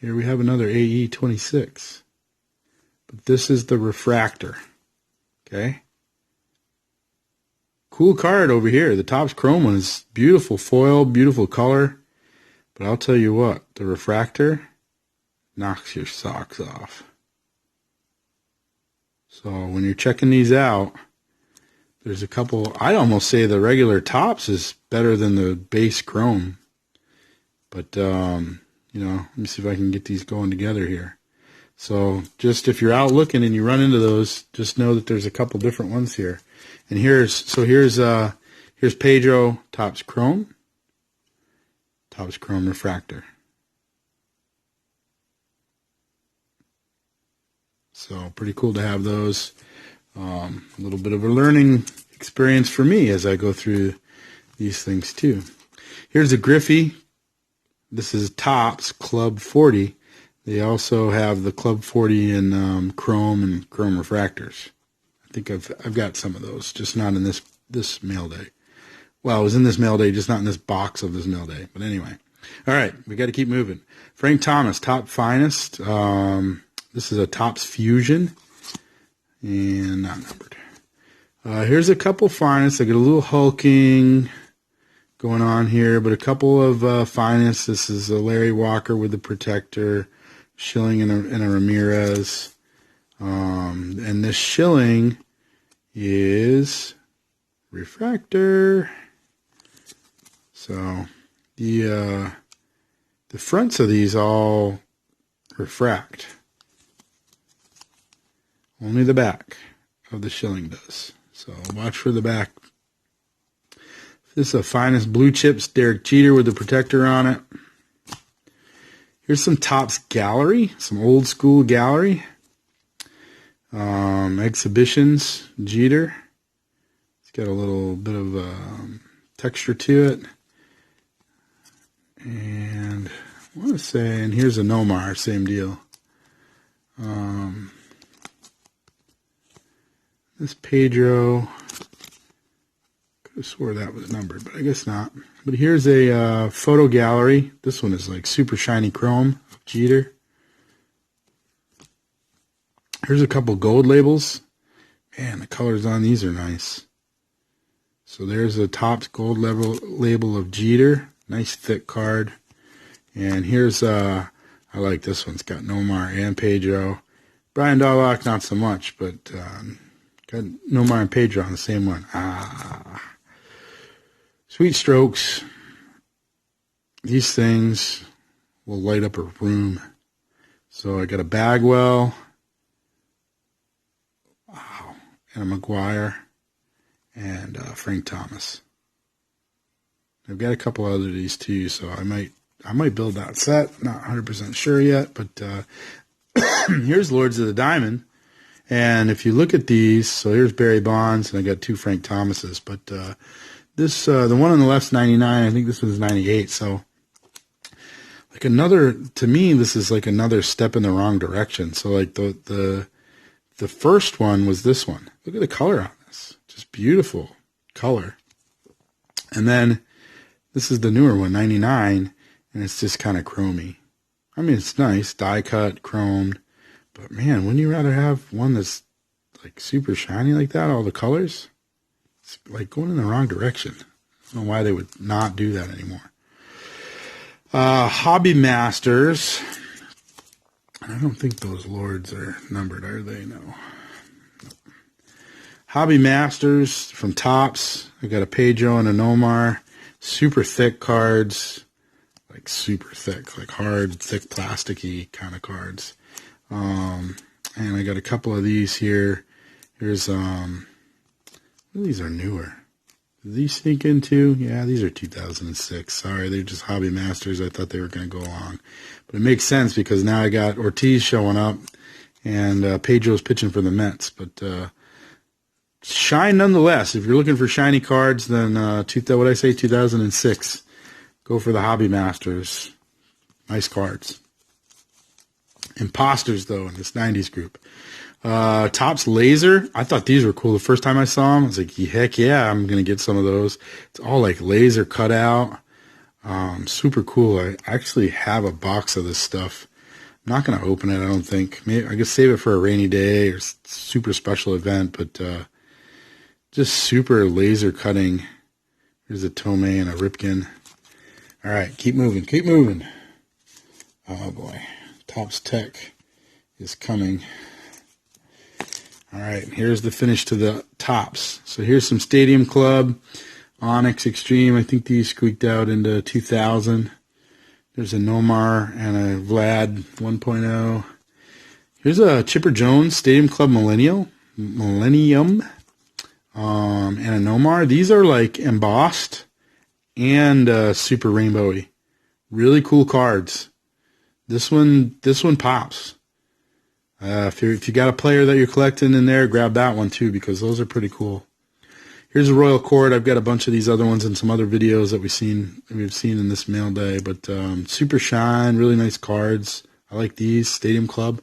Speaker 1: Here we have another AE26, but this is the refractor. Okay. Cool card over here. The Topps Chrome one is beautiful foil, beautiful color. But I'll tell you what, the refractor knocks your socks off. So when you're checking these out, there's a couple, I'd almost say the regular Topps is better than the base Chrome. But, you know, let me see if I can get these going together here. So just if you're out looking and you run into those, just know that there's a couple different ones here. And here's Pedro Topps Chrome refractor. So pretty cool to have those. A little bit of a learning experience for me as I go through these things too. Here's a Griffey. This is Topps Club 40. They also have the Club 40 in chrome and chrome refractors. I think I've got some of those, just not in this mail day. Well, it was in this mail day, just not in this box of this mail day. But anyway, all right, we got to keep moving. Frank Thomas, Top Finest. This is a Topps Fusion, and not numbered. Here's a couple Finest. I got a little hulking going on here, but a couple of Finest. This is a Larry Walker with the protector, Schilling and a Ramirez. And this Schilling is refractor. So the fronts of these all refract. Only the back of the Schilling does. So watch for the back. This is a Finest Blue Chips Derek Jeter with the protector on it. Here's some Topps Gallery, some old school Gallery. Exhibitions Jeter. It's got a little bit of texture to it. And I want to say, and here's a Nomar, same deal. This Pedro, could have swore that was numbered, but I guess not. But here's a photo gallery. This one is like super shiny chrome of Jeter. Here's a couple gold labels. Man, the colors on these are nice. So there's a Topps gold label of Jeter. Nice thick card. And here's, I like this one. It's got Nomar and Pedro. Brian Dawlock, not so much, but got Nomar and Pedro on the same one. Sweet strokes. These things will light up a room. So I got a Bagwell. Wow. And a McGuire. And Frank Thomas. I've got a couple other of these too, so I might build that set. Not 100% sure yet, but here's Lords of the Diamond. And if you look at these, so here's Barry Bonds, and I got two Frank Thomases, but this the one on the left's 99. I think this one's 98. So like another, to me, this is like another step in the wrong direction. So like the the first one was this one. Look at the color on this. Just beautiful color. And then this is the newer one, 99, and it's just kind of chromy. I mean, it's nice, die cut, chromed, but man, wouldn't you rather have one that's like super shiny like that, all the colors? It's like going in the wrong direction. I don't know why they would not do that anymore. Hobby Masters. I don't think those Lords are numbered, are they? No. Hobby Masters from Topps. I got a Pedro and a Nomar. Super thick cards. Like super thick. Like hard, thick, plasticky kind of cards. And I got a couple of these here. Here's, these are newer. Did these sneak in too? Yeah, these are 2006. Sorry, they're just Hobby Masters. I thought they were going to go along. But it makes sense because now I got Ortiz showing up and Pedro's pitching for the Mets. But shine nonetheless. If you're looking for shiny cards, then what I say, 2006. Go for the Hobby Masters. Nice cards. Imposters, though, in this 90s group. Topps Laser. I thought these were cool. The first time I saw them, I was like, heck yeah, I'm going to get some of those. It's all like laser cutout. Super cool. I actually have a box of this stuff. I'm not going to open it, I don't think. Maybe I guess save it for a rainy day or super special event, but just super laser cutting. Here's a Tomei and a Ripken. All right, keep moving, keep moving. Oh boy, Topps Tech is coming. All right, here's the finish to the Topps. So here's some Stadium Club, Onyx Extreme. I think these squeaked out into 2000. There's a Nomar and a Vlad 1.0. Here's a Chipper Jones Stadium Club Millennium, and a Nomar. These are like embossed and super rainbowy. Really cool cards. This one pops. If you got a player that you're collecting in there, grab that one too because those are pretty cool. Here's a Royal Court. I've got a bunch of these other ones in some other videos that we've seen in this mail day. But super shine, really nice cards. I like these. Stadium Club.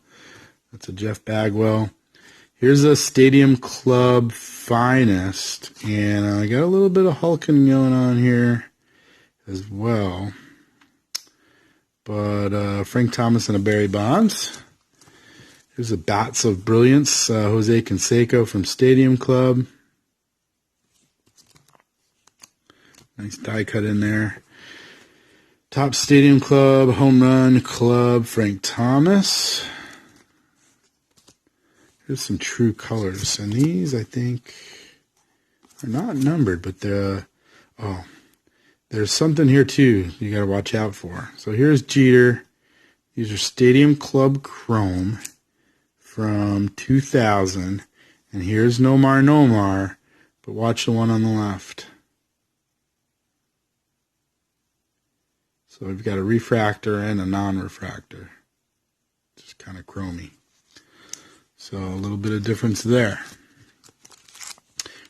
Speaker 1: That's a Jeff Bagwell. Here's a Stadium Club Finest, and I got a little bit of hulking going on here as well. But Frank Thomas and a Barry Bonds. Here's a Bats of Brilliance, Jose Canseco from Stadium Club. Nice die cut in there. Topps Stadium Club, Home Run Club, Frank Thomas. Here's some true colors. And these, I think, are not numbered, but there's something here, too, you got to watch out for. So here's Jeter. These are Stadium Club Chrome from 2000. And here's Nomar, but watch the one on the left. So we've got a refractor and a non-refractor. Just kind of chromy. So a little bit of difference there.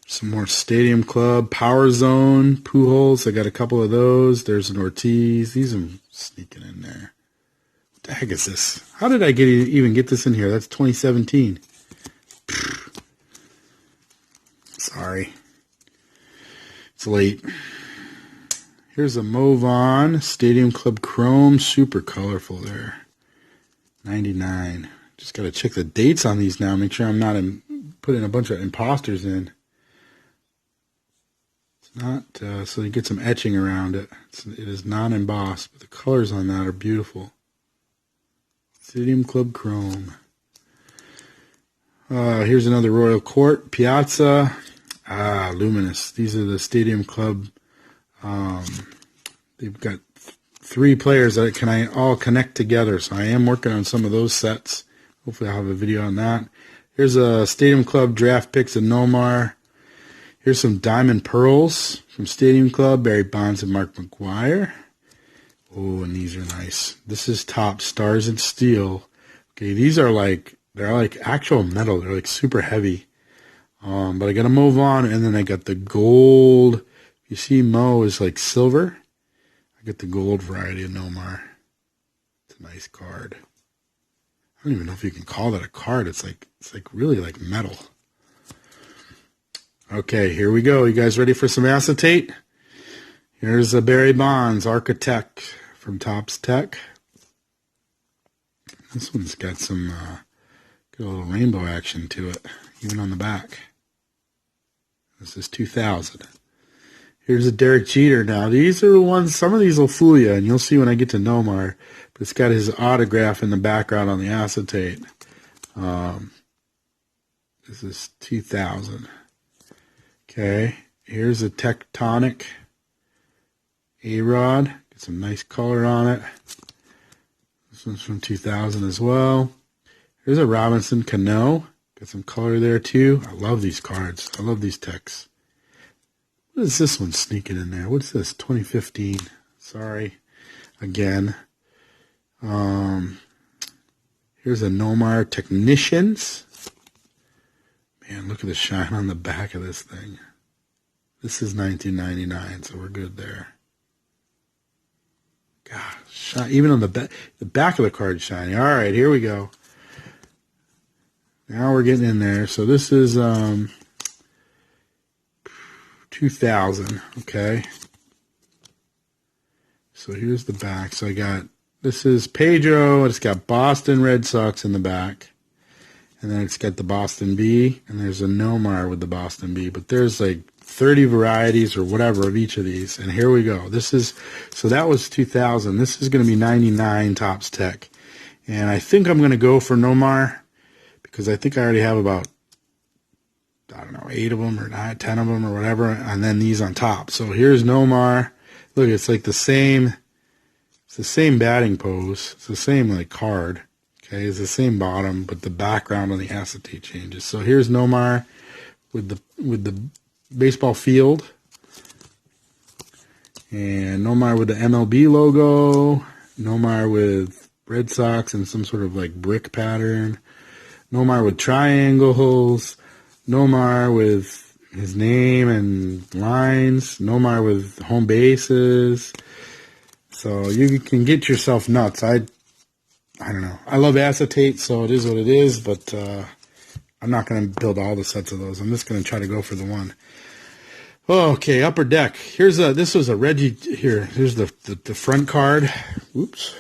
Speaker 1: Some more Stadium Club, Power Zone, Pujols. I got a couple of those. There's an Ortiz. These are sneaking in there. What the heck is this? How did I even get this in here? That's 2017. Sorry. It's late. Here's a Movan Stadium Club Chrome. Super colorful there. 99. Just got to check the dates on these now. Make sure I'm not putting a bunch of imposters in. It's not, so you get some etching around it. It is non-embossed, but the colors on that are beautiful. Stadium Club Chrome. Here's another Royal Court. Piazza. Luminous. These are the Stadium Club. They've got 3 players that can all connect together, so I am working on some of those sets. Hopefully I'll have a video on that. Here's a Stadium Club Draft Picks of Nomar. Here's some Diamond Pearls from Stadium Club, Barry Bonds and Mark McGwire. Oh, and these are nice. This is Topps Stars and Steel. Okay, these are they're like actual metal. They're like super heavy. But I got a Mo Vaughn, and then I got the gold. You see Mo is like silver. I got the gold variety of Nomar. It's a nice card. don't even know if you can call that a card. It's like really like metal. Okay, here we go. You guys ready for some acetate? Here's a Barry Bonds Architect from Topps Tech. This one's got some got a little rainbow action to it, even on the back. This is 2000. Here's a Derek Jeter. Now, these are the ones, some of these will fool you, and you'll see when I get to Nomar. But it's got his autograph in the background on the acetate. This is 2000. Okay, here's a Tectonic A-Rod. Get some nice color on it. This one's from 2000 as well. Here's a Robinson Cano. Got some color there too. I love these cards. I love these techs. What is this one sneaking in there? What's this? 2015. Sorry. Again. Here's a Nomar Technicians. Man, look at the shine on the back of this thing. This is 1999, so we're good there. God, shine, even on the back of the card shiny. All right, here we go. Now we're getting in there. So this is 2000, okay. So here's the back. So I got, this is Pedro. It's got Boston Red Sox in the back. And then it's got the Boston B. And there's a Nomar with the Boston B. But there's like 30 varieties or whatever of each of these. And here we go. This is, so that was 2000. This is going to be 99 Topps Tech. And I think I'm going to go for Nomar because I think I already have about, I don't know, 8 of them or 9, 10 of them or whatever. And then these on top. So here's Nomar. Look, it's like the same, it's the same batting pose. It's the same like card. Okay, it's the same bottom, but the background on the acetate changes. So here's Nomar with the baseball field, and Nomar with the MLB logo, Nomar with Red Sox and some sort of like brick pattern, Nomar with triangles, Nomar with his name and lines, Nomar with home bases. So you can get yourself nuts. I don't know. I love acetate, so it is what it is, but I'm not going to build all the sets of those. I'm just going to try to go for the one. Okay, Upper Deck. This was a Reggie, here's the front card. Oops.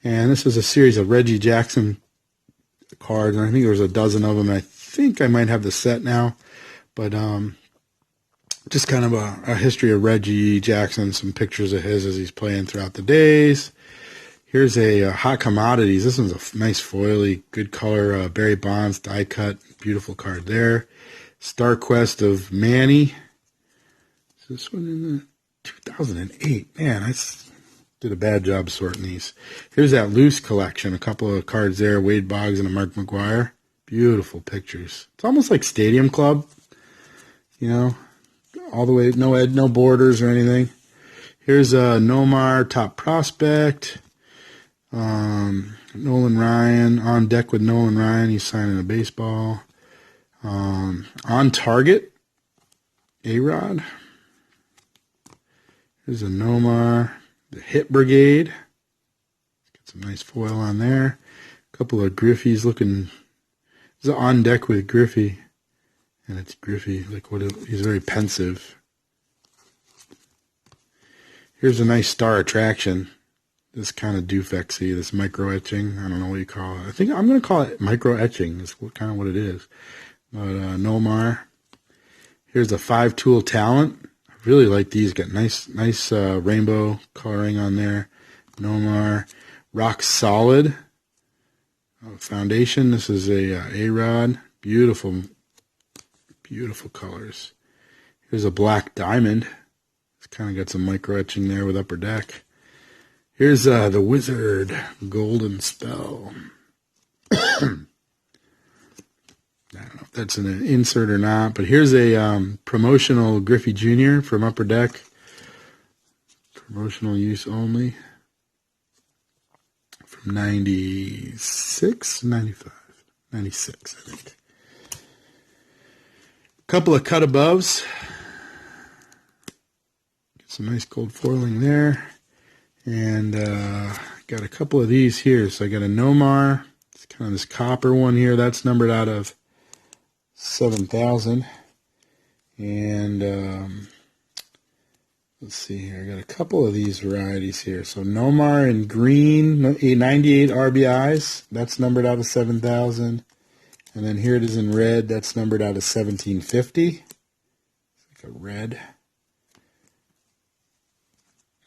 Speaker 1: And this is a series of Reggie Jackson cards, and I think there was a dozen of them. I think I might have the set now, but just kind of a history of Reggie Jackson, some pictures of his as he's playing throughout the days. Here's a Hot Commodities. This one's a nice foily, good color, Barry Bonds die cut, beautiful card there. Star Quest of Manny. Is this one in the 2008? Man, I did a bad job sorting these. Here's that loose collection, a couple of cards there, Wade Boggs and a Mark McGuire. Beautiful pictures. It's almost like Stadium Club, you know, all the way, no borders or anything. Here's a Nomar Top Prospect. Nolan Ryan, on deck with Nolan Ryan, he's signing a baseball. On target, A-Rod. Here's a Nomar, the Hit Brigade. Got some nice foil on there. A couple of Griffey's looking. This is on deck with Griffey, and it's Griffey. Like he's very pensive. Here's a nice Star Attraction. This kind of dufexy, this micro etching. I don't know what you call it. I think I'm going to call it micro etching. Is kind of what it is. But Nomar. Here's a 5-tool Talent. I really like these. Got nice rainbow coloring on there. Nomar. Rock Solid Foundation. This is a A-Rod. Beautiful, beautiful colors. Here's a Black Diamond. It's kind of got some micro etching there with Upper Deck. Here's the Wizard Golden Spell. I don't know if that's an insert or not, but here's a promotional Griffey Jr. from Upper Deck. Promotional use only. From 96, 95, 96, I think. Couple of cut aboves. Get some nice gold foiling there. And got a couple of these here. So I got a Nomar It's kind of this copper one here. That's numbered out of 7,000. And let's see here. I got a couple of these varieties here. So Nomar in green, 98 RBIs. That's numbered out of 7,000. And then here it is in red. That's numbered out of 1,750. It's like a red.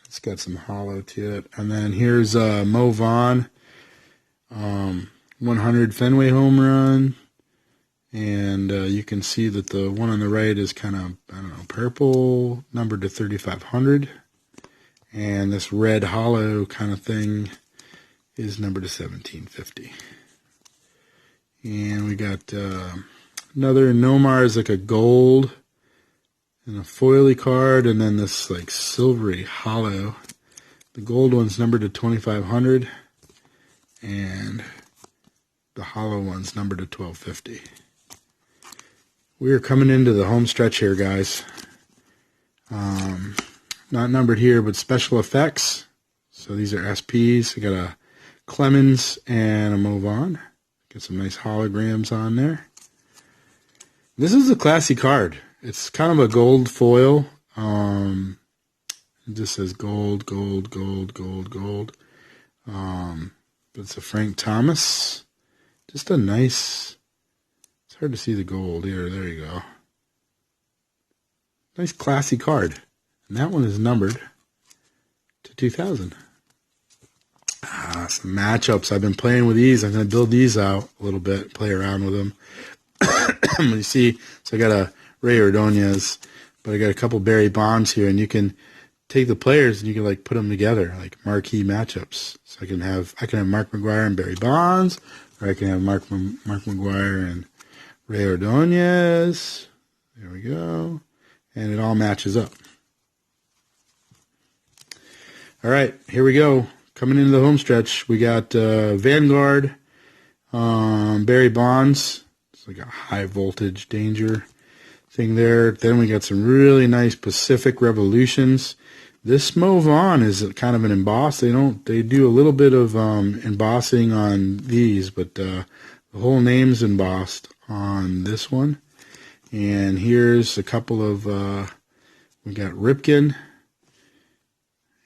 Speaker 1: It's got some hollow to it. And then here's Mo Vaughn, 100 Fenway home run. And you can see that the one on the right is kind of, I don't know, purple, numbered to 3,500. And this red hollow kind of thing is numbered to 1,750. And we got another Nomar is like a gold and a foily card, and then this like silvery hollow. The gold one's numbered to 2,500, and the hollow one's numbered to 1,250. We are coming into the home stretch here, guys. Not numbered here, but special effects. So these are SPs. We got a Clemens and a Mo Vaughn. Get some nice holograms on there. This is a classy card. It's kind of a gold foil. It just says gold, gold, gold, gold, gold. But it's a Frank Thomas. Just a nice, it's hard to see the gold here. There you go. Nice classy card. And that one is numbered to 2,000. Some matchups. I've been playing with these. I'm going to build these out a little bit, play around with them. You see, so I got a Ray Ordonez, but I got a couple Barry Bonds here, and you can take the players and you can like put them together, like marquee matchups. So I can have Mark McGwire and Barry Bonds, or I can have Mark McGwire and Ray Ordonez. There we go, and it all matches up. All right, here we go. Coming into the home stretch, we got Vanguard, Barry Bonds. It's like a high voltage danger thing there. Then we got some really nice Pacific Revolutions. This Mo Vaughn is kind of an emboss. They do a little bit of embossing on these, but the whole name's embossed on this one. And here's a couple of we got Ripken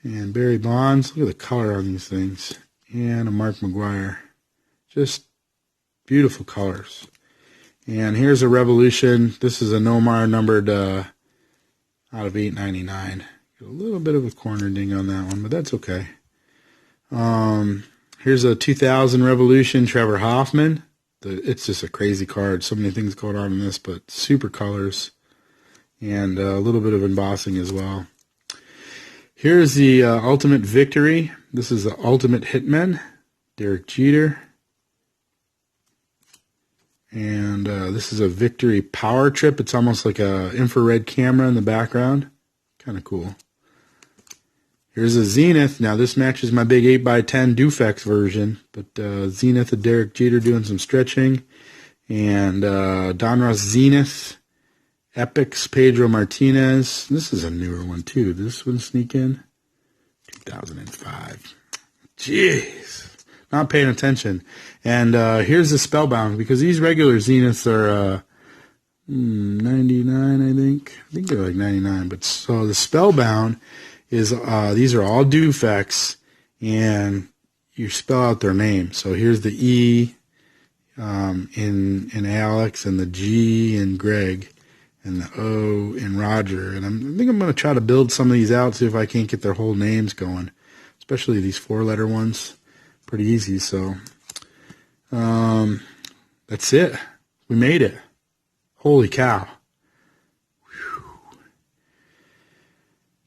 Speaker 1: and Barry Bonds. Look at the color on these things. And a Mark McGwire. Just beautiful colors. And here's a Revolution. This is a Nomar numbered out of 899. Got a little bit of a corner ding on that one, but that's okay. Here's a 2000 Revolution, Trevor Hoffman. It's just a crazy card. So many things going on in this, but super colors. And a little bit of embossing as well. Here's the Ultimate Victory. This is the Ultimate Hitman, Derek Jeter. And this is a Victory Power Trip. It's almost like a infrared camera in the background. Kind of cool. Here's a Zenith. Now this matches my big 8x10 Dufex version. But Zenith of Derek Jeter doing some stretching. And Donruss Zenith. Epics Pedro Martinez. This is a newer one too. Did this one sneak in? 2005. Jeez. Not paying attention. And here's the Spellbound, because these regular Zeniths are 99, I think. I think they're like 99. But so the Spellbound is these are all Dufex, and you spell out their name. So here's the E in Alex, and the G in Greg, and the O in Roger. And I think I'm going to try to build some of these out, see if I can't get their whole names going, especially these 4-letter ones. Pretty easy. So that's it. We made it. Holy cow. Whew.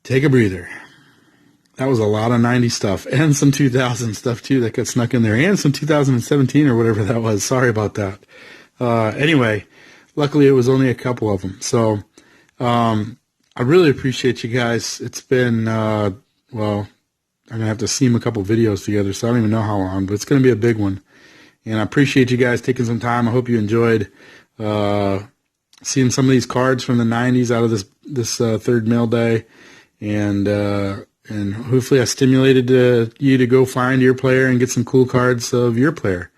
Speaker 1: Take a breather. That was a lot of 90 stuff, and some 2000 stuff too that got snuck in there, and some 2017 or whatever that was. Sorry about that. Anyway, luckily it was only a couple of them. So I really appreciate you guys. It's been, well, I'm going to have to seam a couple videos together, so I don't even know how long, but it's going to be a big one. And I appreciate you guys taking some time. I hope you enjoyed seeing some of these cards from the 90s out of this third mail day. And hopefully I stimulated you to go find your player and get some cool cards of your player.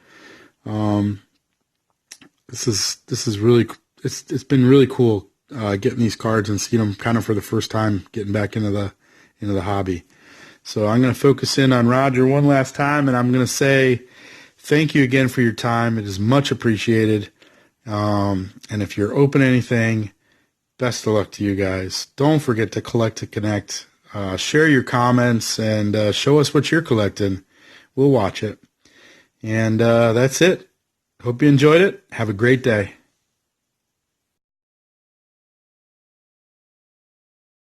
Speaker 1: This is really, it's been really cool getting these cards and seeing them kind of for the first time, getting back into the hobby. So I'm going to focus in on Roger one last time, and I'm going to say thank you again for your time. It is much appreciated. And if you're open to anything, best of luck to you guys. Don't forget to collect to connect. Share your comments and show us what you're collecting. We'll watch it. And that's it. Hope you enjoyed it. Have a great day.